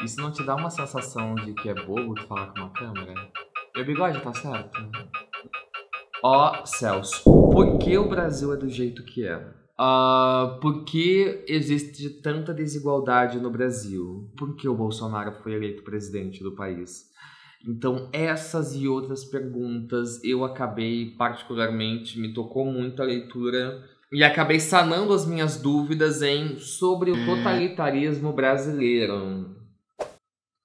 Isso não te dá uma sensação de que é bobo tu falar com uma câmera? Meu bigode tá certo? Ó, Celso, por que o Brasil é do jeito que é? Por que existe tanta desigualdade no Brasil? Por que o Bolsonaro foi eleito presidente do país? Então, essas e outras perguntas eu acabei, particularmente, me tocou muito a leitura e acabei sanando as minhas dúvidas sobre o totalitarismo brasileiro.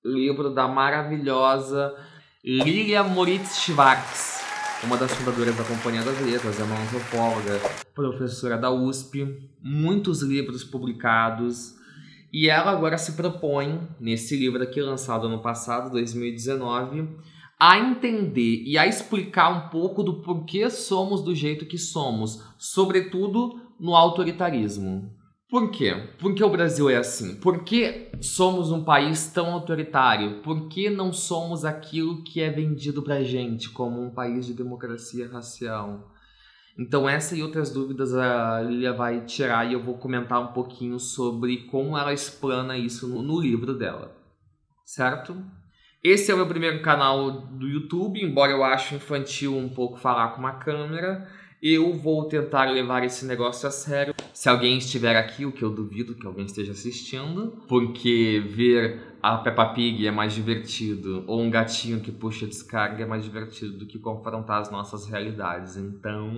Livro da maravilhosa Lilia Moritz Schwartz, uma das fundadoras da Companhia das Letras, é uma antropóloga, professora da USP, muitos livros publicados. E ela agora se propõe, nesse livro aqui lançado ano passado, 2019, a entender e a explicar um pouco do porquê somos do jeito que somos, sobretudo no autoritarismo. Por quê? Por que o Brasil é assim? Por que somos um país tão autoritário? Por que não somos aquilo que é vendido pra gente como um país de democracia racial? Então essa e outras dúvidas a Lilia vai tirar e eu vou comentar um pouquinho sobre como ela explana isso no livro dela, certo? Esse é o meu primeiro canal do YouTube, embora eu ache infantil um pouco falar com uma câmera, eu vou tentar levar esse negócio a sério. Se alguém estiver aqui, o que eu duvido que alguém esteja assistindo, porque ver a Peppa Pig é mais divertido, ou um gatinho que puxa descarga é mais divertido do que confrontar as nossas realidades. Então,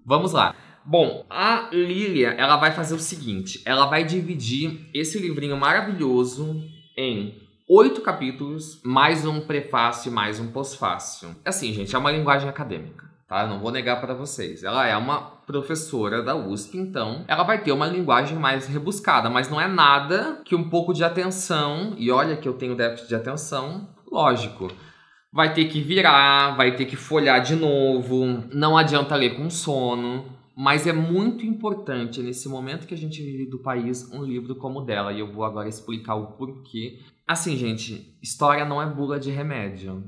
vamos lá. Bom, a Lilia, ela vai fazer o seguinte, ela vai dividir esse livrinho maravilhoso em 8 capítulos, mais um prefácio e mais um pós-fácio. Assim, gente, é uma linguagem acadêmica, tá? Eu não vou negar para vocês. Ela é uma professora da USP, então ela vai ter uma linguagem mais rebuscada, mas não é nada que um pouco de atenção, e olha que eu tenho déficit de atenção, lógico, vai ter que virar, vai ter que folhar de novo, não adianta ler com sono, mas é muito importante nesse momento que a gente vive do país um livro como o dela, e eu vou agora explicar o porquê. Assim, gente, história não é bula de remédio.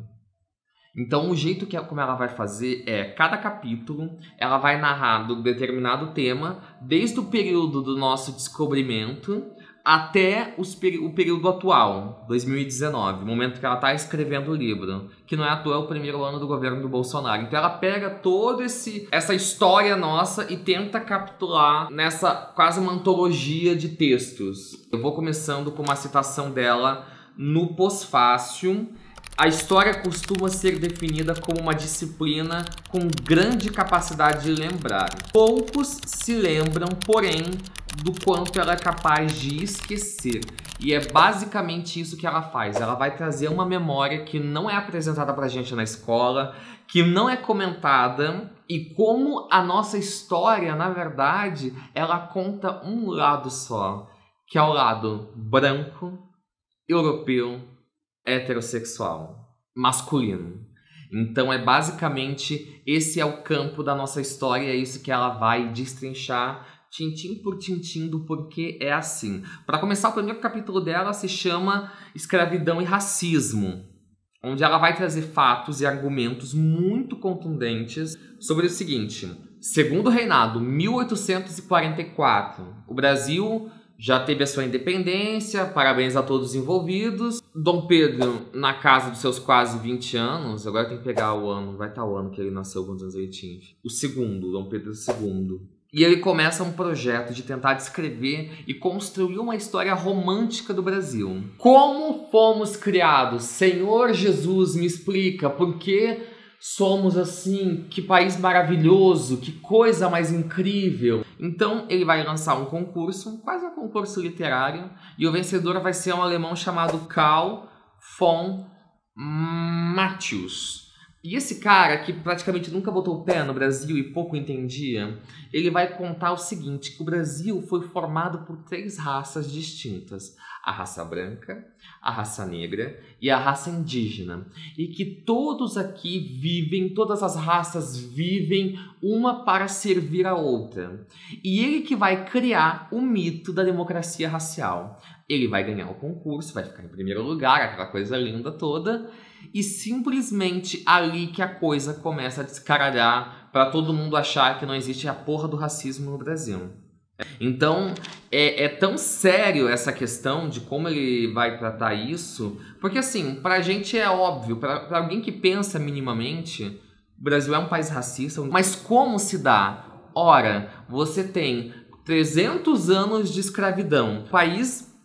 Então, o jeito como ela vai fazer é, cada capítulo, ela vai narrar um determinado tema, desde o período do nosso descobrimento até o período atual, 2019, o momento que ela está escrevendo o livro, que não é à toa o primeiro ano do governo do Bolsonaro. Então ela pega toda essa história nossa e tenta capturar nessa quase uma antologia de textos. Eu vou começando com uma citação dela no pós-fácio. A história costuma ser definida como uma disciplina com grande capacidade de lembrar. Poucos se lembram, porém, do quanto ela é capaz de esquecer. E é basicamente isso que ela faz. Ela vai trazer uma memória que não é apresentada pra gente na escola, que não é comentada, e como a nossa história, na verdade, ela conta um lado só, que é o lado branco, europeu, heterossexual, masculino. Então é basicamente, esse é o campo da nossa história, é isso que ela vai destrinchar tintim por tintim do porquê é assim. Para começar, o primeiro capítulo dela se chama Escravidão e Racismo, onde ela vai trazer fatos e argumentos muito contundentes sobre o seguinte: segundo reinado, 1844, o Brasil já teve a sua independência, parabéns a todos os envolvidos. Dom Pedro, na casa dos seus quase 20 anos, agora tem que pegar o ano, vai estar o ano que ele nasceu, quantos anos ele tinha? O segundo, Dom Pedro II. E ele começa um projeto de tentar descrever e construir uma história romântica do Brasil. Como fomos criados? Senhor Jesus, me explica, por que somos assim? Que país maravilhoso, que coisa mais incrível. Então ele vai lançar um concurso, quase um concurso literário, e o vencedor vai ser um alemão chamado Karl von Matthius. E esse cara, que praticamente nunca botou o pé no Brasil e pouco entendia, ele vai contar o seguinte, que o Brasil foi formado por 3 raças distintas: a raça branca, a raça negra e a raça indígena. E que todos aqui vivem, todas as raças vivem uma para servir a outra. E ele que vai criar o mito da democracia racial. Ele vai ganhar o concurso, vai ficar em primeiro lugar, aquela coisa linda toda, e simplesmente ali que a coisa começa a descaralhar para todo mundo achar que não existe a porra do racismo no Brasil. Então, é tão sério essa questão de como ele vai tratar isso, porque assim, pra gente é óbvio, pra alguém que pensa minimamente, o Brasil é um país racista, mas como se dá? Ora, você tem 300 anos de escravidão.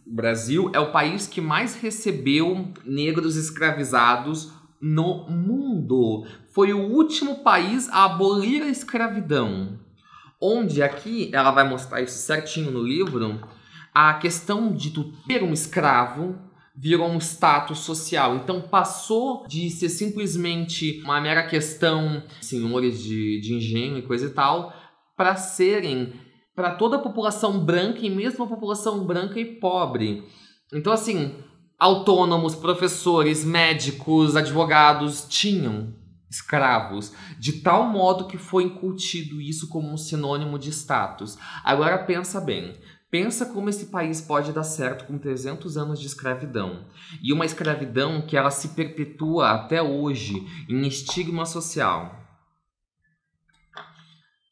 O Brasil, é o país que mais recebeu negros escravizados no mundo. Foi o último país a abolir a escravidão. Onde aqui ela vai mostrar isso certinho no livro, a questão de tu ter um escravo virou um status social. Então passou de ser simplesmente uma mera questão, senhores de engenho e coisa e tal, para serem para toda a população branca e mesmo a população branca e pobre. Então assim, autônomos, professores, médicos, advogados tinham escravos, de tal modo que foi incutido isso como um sinônimo de status. Agora pensa bem, pensa como esse país pode dar certo com 300 anos de escravidão. E uma escravidão que ela se perpetua até hoje em estigma social.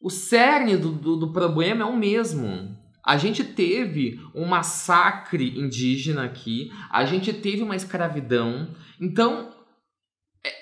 O cerne do problema é o mesmo. A gente teve um massacre indígena aqui, a gente teve uma escravidão, então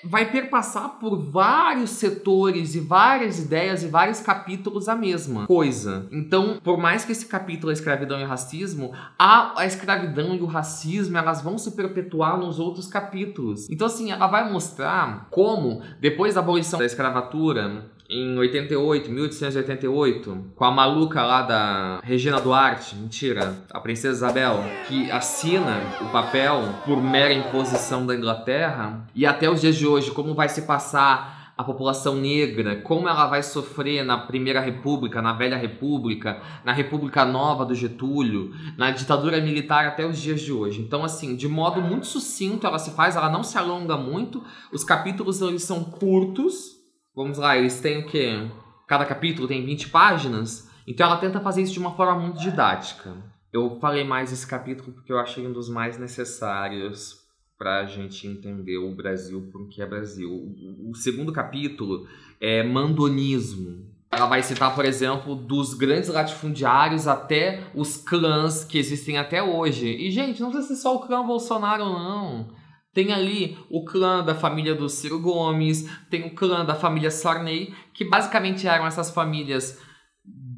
vai perpassar por vários setores e várias ideias e vários capítulos a mesma coisa. Então, por mais que esse capítulo é escravidão e racismo, a escravidão e o racismo, elas vão se perpetuar nos outros capítulos. Então, assim, ela vai mostrar como, depois da abolição da escravatura, em 1888, com a maluca lá da Regina Duarte, mentira, a Princesa Isabel, que assina o papel por mera imposição da Inglaterra, e até os dias de hoje, como vai se passar a população negra, como ela vai sofrer na Primeira República, na Velha República, na República Nova do Getúlio, na ditadura militar até os dias de hoje. Então, assim, de modo muito sucinto ela se faz, ela não se alonga muito, os capítulos eles são curtos. Vamos lá, eles têm o quê? Cada capítulo tem 20 páginas. Então ela tenta fazer isso de uma forma muito didática. Eu falei mais esse capítulo porque eu achei um dos mais necessários pra gente entender o Brasil por que é Brasil. O segundo capítulo é mandonismo. Ela vai citar, por exemplo, dos grandes latifundiários até os clãs que existem até hoje. E, gente, não precisa ser só o clã Bolsonaro, não. Tem ali o clã da família do Ciro Gomes, tem o clã da família Sarney, que basicamente eram essas famílias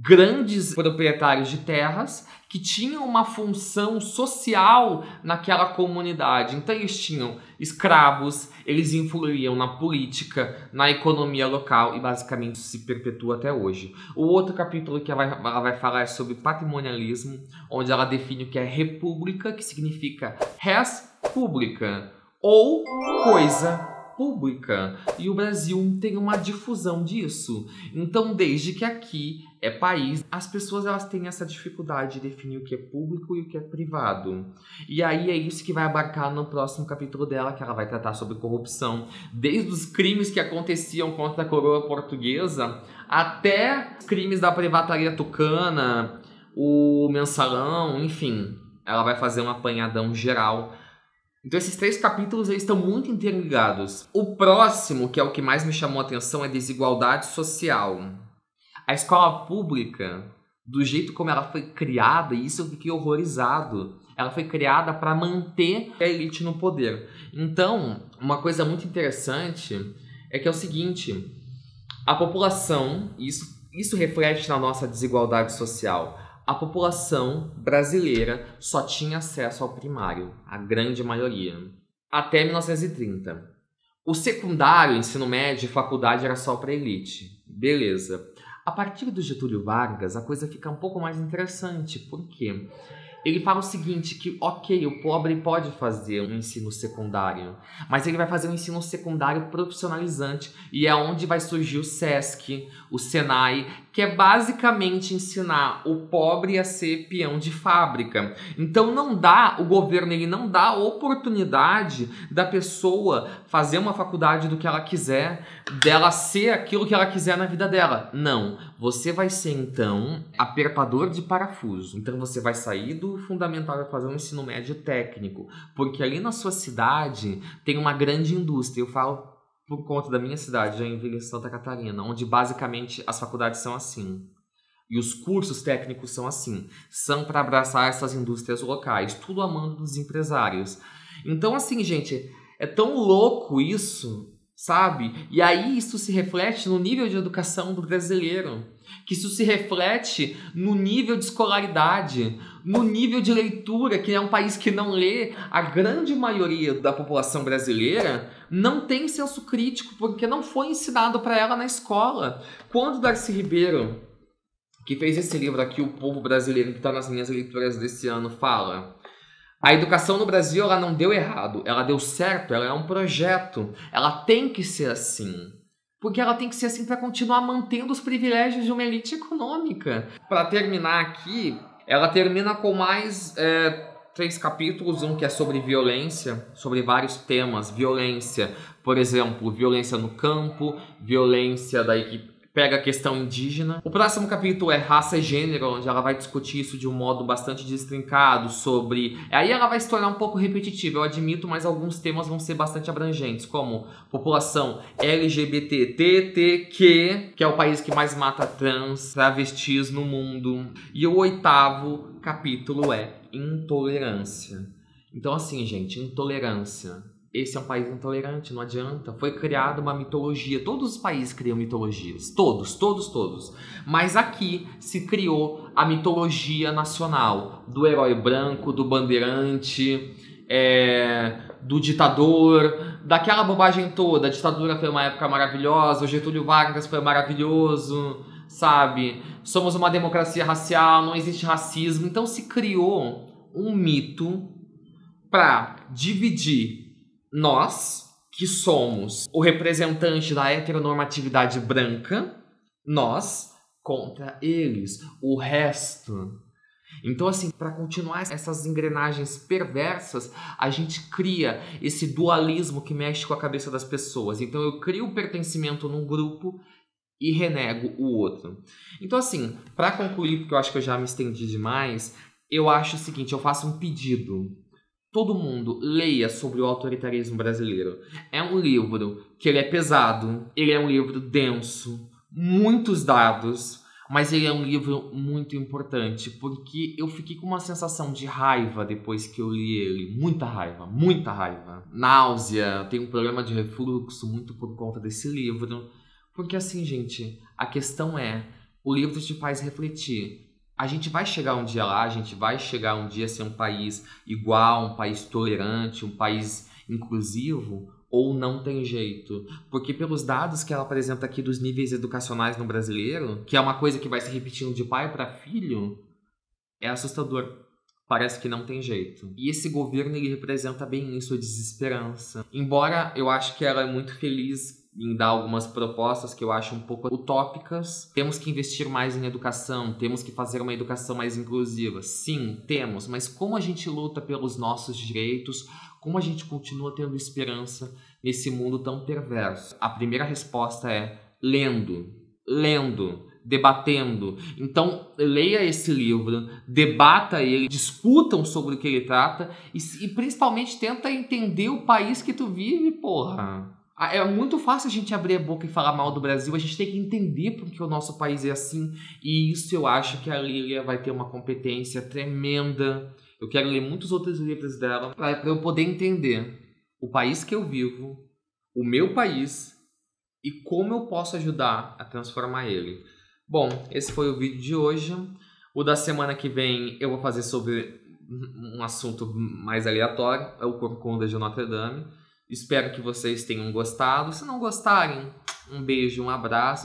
grandes proprietários de terras que tinham uma função social naquela comunidade. Então eles tinham escravos, eles influíam na política, na economia local e basicamente se perpetua até hoje. O outro capítulo que ela vai falar é sobre patrimonialismo, onde ela define o que é república, que significa res pública, ou coisa pública. E o Brasil tem uma difusão disso. Então, desde que aqui é país, as pessoas elas têm essa dificuldade de definir o que é público e o que é privado. E aí é isso que vai abarcar no próximo capítulo dela, que ela vai tratar sobre corrupção. Desde os crimes que aconteciam contra a coroa portuguesa, até os crimes da privataria tucana, o mensalão, enfim. Ela vai fazer um apanhadão geral. Então esses 3 capítulos eles estão muito interligados. O próximo, que é o que mais me chamou a atenção, é desigualdade social. A escola pública, do jeito como ela foi criada, e isso eu fiquei horrorizado, ela foi criada para manter a elite no poder. Então, uma coisa muito interessante é que é o seguinte, a população, isso reflete na nossa desigualdade social, a população brasileira só tinha acesso ao primário, a grande maioria, até 1930. O secundário, ensino médio e faculdade era só para elite. Beleza. A partir do Getúlio Vargas, a coisa fica um pouco mais interessante. Por quê? Ele fala o seguinte, que ok, o pobre pode fazer um ensino secundário, mas ele vai fazer um ensino secundário profissionalizante e é onde vai surgir o SESC, o Senai, que é basicamente ensinar o pobre a ser peão de fábrica. Então o governo ele não dá a oportunidade da pessoa fazer uma faculdade do que ela quiser, dela ser aquilo que ela quiser na vida dela. Não, você vai ser então apertador de parafuso. Então você vai sair do fundamental e vai fazer um ensino médio técnico, porque ali na sua cidade tem uma grande indústria. Eu falo por conta da minha cidade, Joinville, Santa Catarina, onde basicamente as faculdades são assim. E os cursos técnicos são assim, são para abraçar essas indústrias locais, tudo a mando dos empresários. Então, assim, gente, é tão louco isso, sabe? E aí isso se reflete no nível de educação do brasileiro, que isso se reflete no nível de escolaridade, no nível de leitura, que é um país que não lê. A grande maioria da população brasileira não tem senso crítico, porque não foi ensinado para ela na escola. Quando Darcy Ribeiro, que fez esse livro aqui, O Povo Brasileiro, que está nas minhas leituras desse ano, fala: a educação no Brasil, ela não deu errado, ela deu certo, ela é um projeto, ela tem que ser assim. Porque ela tem que ser assim para continuar mantendo os privilégios de uma elite econômica. Para terminar aqui, ela termina com mais 3 capítulos, um que é sobre violência, sobre vários temas. Violência, por exemplo, violência no campo, violência da equipe. Pega a questão indígena. O próximo capítulo é raça e gênero, onde ela vai discutir isso de um modo bastante destrincado sobre... Aí ela vai se tornar um pouco repetitiva, eu admito, mas alguns temas vão ser bastante abrangentes, como população LGBTQ, que é o país que mais mata trans, travestis no mundo. E o 8º capítulo é intolerância. Então assim, gente, intolerância. Esse é um país intolerante, não adianta. Foi criada uma mitologia. Todos os países criam mitologias. Todos. Mas aqui se criou a mitologia nacional. Do herói branco, do bandeirante, do ditador, daquela bobagem toda. A ditadura foi uma época maravilhosa, o Getúlio Vargas foi maravilhoso, sabe? Somos uma democracia racial, não existe racismo. Então se criou um mito para dividir nós, que somos o representante da heteronormatividade branca, nós contra eles, o resto. Então, assim, para continuar essas engrenagens perversas, a gente cria esse dualismo que mexe com a cabeça das pessoas. Então, eu crio o pertencimento num grupo e renego o outro. Então, assim, para concluir, porque eu acho que eu já me estendi demais, eu acho o seguinte, eu faço um pedido. Todo mundo leia sobre o autoritarismo brasileiro. É um livro que ele é pesado, ele é um livro denso, muitos dados, mas ele é um livro muito importante, porque eu fiquei com uma sensação de raiva depois que eu li ele. Muita raiva. Náusea, tenho um problema de refluxo muito por conta desse livro. Porque assim, gente, a questão é, o livro te faz refletir. A gente vai chegar um dia lá, a gente vai chegar um dia a ser um país igual, um país tolerante, um país inclusivo, ou não tem jeito? Porque pelos dados que ela apresenta aqui dos níveis educacionais no brasileiro, que é uma coisa que vai se repetindo de pai para filho, é assustador. Parece que não tem jeito. E esse governo, ele representa bem isso, a desesperança. Embora eu acho que ela é muito feliz em dar algumas propostas que eu acho um pouco utópicas. Temos que investir mais em educação, temos que fazer uma educação mais inclusiva. Sim, temos, mas como a gente luta pelos nossos direitos, como a gente continua tendo esperança nesse mundo tão perverso? A primeira resposta é lendo, debatendo. Então, leia esse livro, debata ele, discutam sobre o que ele trata e principalmente tenta entender o país que tu vive, porra. É muito fácil a gente abrir a boca e falar mal do Brasil, a gente tem que entender porque o nosso país é assim, e isso eu acho que a Lília vai ter uma competência tremenda. Eu quero ler muitos outros livros dela para eu poder entender o país que eu vivo, o meu país, e como eu posso ajudar a transformar ele. Bom, esse foi o vídeo de hoje. O da semana que vem eu vou fazer sobre um assunto mais aleatório, é o Corcunda de Notre Dame. Espero que vocês tenham gostado. Se não gostarem, um beijo, um abraço.